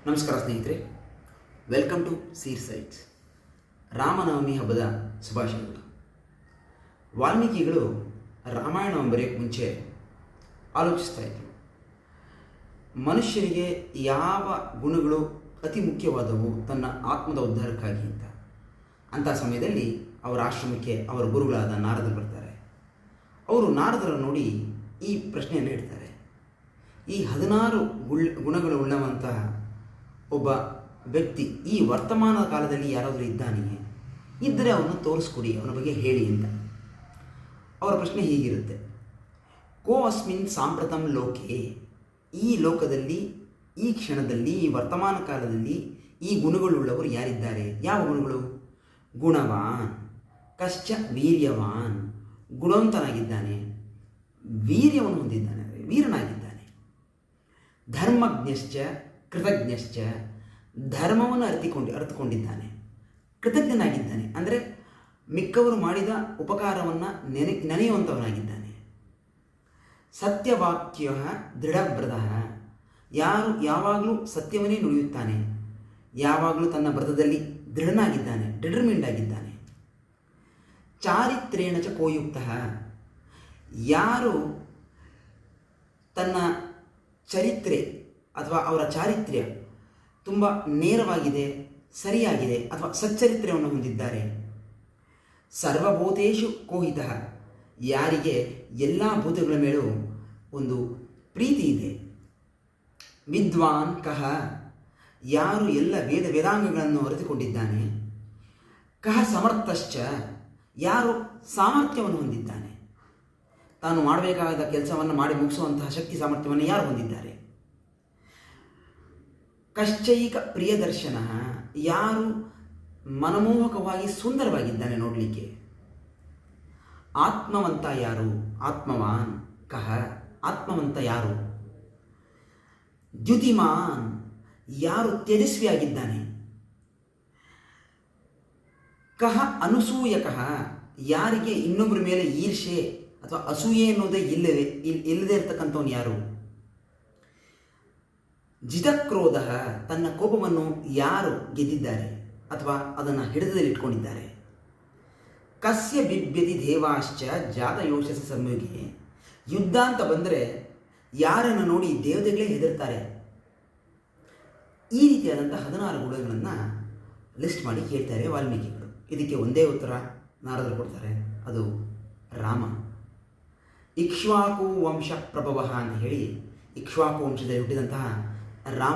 ನಮಸ್ಕಾರ ಸ್ನೇಹಿತರೆ, welcome to seer sights. Ramanavami ಹಬ್ಬದ ಶುಭಾಶಯಗಳು. ವಾಲ್ಮೀಕಿಗಳು ರಾಮಾಯಣವನ್ನು ಬರೆಯೋಕ್ಕೆ ಮುಂಚೆ ಆಲೋಚಿಸ್ತಾ ಇದ್ರು, ಮನುಷ್ಯರಿಗೆ ಯಾವ ಗುಣಗಳು ಅತಿ ಮುಖ್ಯವಾದವು ತನ್ನ ಆತ್ಮದ ಉದ್ಧಾರಕ್ಕಾಗಿ ಅಂತ. ಅಂಥ ಸಮಯದಲ್ಲಿ ಅವರ ಆಶ್ರಮಕ್ಕೆ ಅವರ ಗುರುಗಳಾದ ನಾರದರು ಬರ್ತಾರೆ. ಅವರು ನಾರದರನ್ನು ನೋಡಿ ಈ ಪ್ರಶ್ನೆಯನ್ನು ಹೇಳ್ತಾರೆ, ಈ 16 ಗುಣಗಳು ಉಳ್ಳವಂತಹ ಒಬ್ಬ ವ್ಯಕ್ತಿ ಈ ವರ್ತಮಾನ ಕಾಲದಲ್ಲಿ ಯಾರಾದರೂ ಇದ್ದಾನೆಯೇ? ಇದ್ದರೆ ಅವನು ತೋರಿಸ್ಕೊಡಿ, ಅವನ ಬಗ್ಗೆ ಹೇಳಿ ಅಂತ. ಅವರ ಪ್ರಶ್ನೆ ಹೀಗಿರುತ್ತೆ, ಕೋ ಅಸ್ಮಿನ್ ಸಾಂಪ್ರತಂ ಲೋಕೆ, ಈ ಲೋಕದಲ್ಲಿ, ಈ ಕ್ಷಣದಲ್ಲಿ, ಈ ವರ್ತಮಾನ ಕಾಲದಲ್ಲಿ ಈ ಗುಣಗಳುಳ್ಳವರು ಯಾರಿದ್ದಾರೆ? ಯಾವ ಗುಣಗಳು? ಗುಣವಾನ್ ಕಶ್ಚ ವೀರ್ಯವಾನ್, ಗುಣವಂತನಾಗಿದ್ದಾನೆ, ವೀರ್ಯವನ್ನು ಹೊಂದಿದ್ದಾನೆ, ವೀರನಾಗಿದ್ದಾನೆ. ಧರ್ಮಜ್ಞಶ್ಚ ಕೃತಜ್ಞಶ್ಚ, ಧರ್ಮವನ್ನು ಅರಿತುಕೊಂಡಿದ್ದಾನೆ, ಕೃತಜ್ಞನಾಗಿದ್ದಾನೆ, ಅಂದರೆ ಮಿಕ್ಕವರು ಮಾಡಿದ ಉಪಕಾರವನ್ನು ನೆನೆಯುವಂಥವನಾಗಿದ್ದಾನೆ. ಸತ್ಯವಾಕ್ಯ ದೃಢವ್ರತ, ಯಾರು ಯಾವಾಗಲೂ ಸತ್ಯವನ್ನೇ ನುಡಿಯುತ್ತಾನೆ, ಯಾವಾಗಲೂ ತನ್ನ ವ್ರತದಲ್ಲಿ ದೃಢನಾಗಿದ್ದಾನೆ, ಡಿಟರ್ಮಿಂಡ್ ಆಗಿದ್ದಾನೆ. ಚಾರಿತ್ರೇಣ ಚ ಕೋಯುಕ್ತ, ಯಾರು ತನ್ನ ಚರಿತ್ರೆ ಅಥವಾ ಅವರ ಚಾರಿತ್ರ್ಯ ತುಂಬ ನೇರವಾಗಿದೆ, ಸರಿಯಾಗಿದೆ ಅಥವಾ ಸಚ್ಚರಿತ್ರ್ಯವನ್ನು ಹೊಂದಿದ್ದಾರೆ. ಸರ್ವಭೂತೇಷು ಕೋಹಿತ, ಯಾರಿಗೆ ಎಲ್ಲ ಭೂತಗಳ ಮೇಲೂ ಒಂದು ಪ್ರೀತಿ ಇದೆ. ವಿದ್ವಾನ್ ಕಹ, ಯಾರು ಎಲ್ಲ ವೇದಾಂಗಗಳನ್ನು ಅರಿತುಕೊಂಡಿದ್ದಾನೆ. ಕಹ ಸಮರ್ಥಶ್ಚ, ಯಾರು ಸಾಮರ್ಥ್ಯವನ್ನು ಹೊಂದಿದ್ದಾನೆ, ತಾನು ಮಾಡಬೇಕಾದ ಕೆಲಸವನ್ನು ಮಾಡಿ ಮುಗಿಸುವಂತಹ ಶಕ್ತಿ ಸಾಮರ್ಥ್ಯವನ್ನು ಯಾರು ಹೊಂದಿದ್ದಾರೆ. ಕಶ್ಚೈಕ ಪ್ರಿಯದರ್ಶನ, ಯಾರು ಮನಮೋಹಕವಾಗಿ ಸುಂದರವಾಗಿದ್ದಾನೆ ನೋಡಲಿಕ್ಕೆ. ಆತ್ಮವಂತ ಯಾರು? ಆತ್ಮವಾನ್ ಕಹ, ಆತ್ಮವಂತ ಯಾರು? ದ್ಯುತಿಮಾನ್, ಯಾರು ತೇಜಸ್ವಿಯಾಗಿದ್ದಾನೆ. ಕಹ ಅನುಸೂಯಕಃ, ಯಾರಿಗೆ ಇನ್ನೊಬ್ಬರ ಮೇಲೆ ಈರ್ಷೆ ಅಥವಾ ಅಸೂಯೆ ಎನ್ನುವುದೇ ಇಲ್ಲದೆ ಇರತಕ್ಕಂಥವನು ಯಾರು. ಜಿತಕ್ರೋಧ, ತನ್ನ ಕೋಪವನ್ನು ಯಾರು ಗೆದ್ದಿದ್ದಾರೆ ಅಥವಾ ಅದನ್ನು ಹಿಡಿತದಲ್ಲಿ ಇಟ್ಕೊಂಡಿದ್ದಾರೆ. ಕಸ್ಯ ಬಿಭ್ಯತಿ ದೇವಾಶ್ಚ ಜಾತಯೋಷಸ ಸಂಯುಗೆ, ಯುದ್ಧ ಅಂತ ಬಂದರೆ ಯಾರನ್ನು ನೋಡಿ ದೇವತೆಗಳೇ ಹೆದರ್ತಾರೆ. ಈ ರೀತಿಯಾದಂಥ 16 ಗುಣಗಳನ್ನು ಲಿಸ್ಟ್ ಮಾಡಿ ಕೇಳ್ತಾರೆ ವಾಲ್ಮೀಕಿಗಳು. ಇದಕ್ಕೆ ಒಂದೇ ಉತ್ತರ ನಾರದರು ಕೊಡ್ತಾರೆ, ಅದು ರಾಮ. ಇಕ್ಷ್ವಾಕು ವಂಶ ಪ್ರಭವ ಅಂತ ಹೇಳಿ, ಇಕ್ಷ್ವಾಕು ವಂಶದಲ್ಲಿ ಹುಟ್ಟಿದಂತಹ ರಾಮ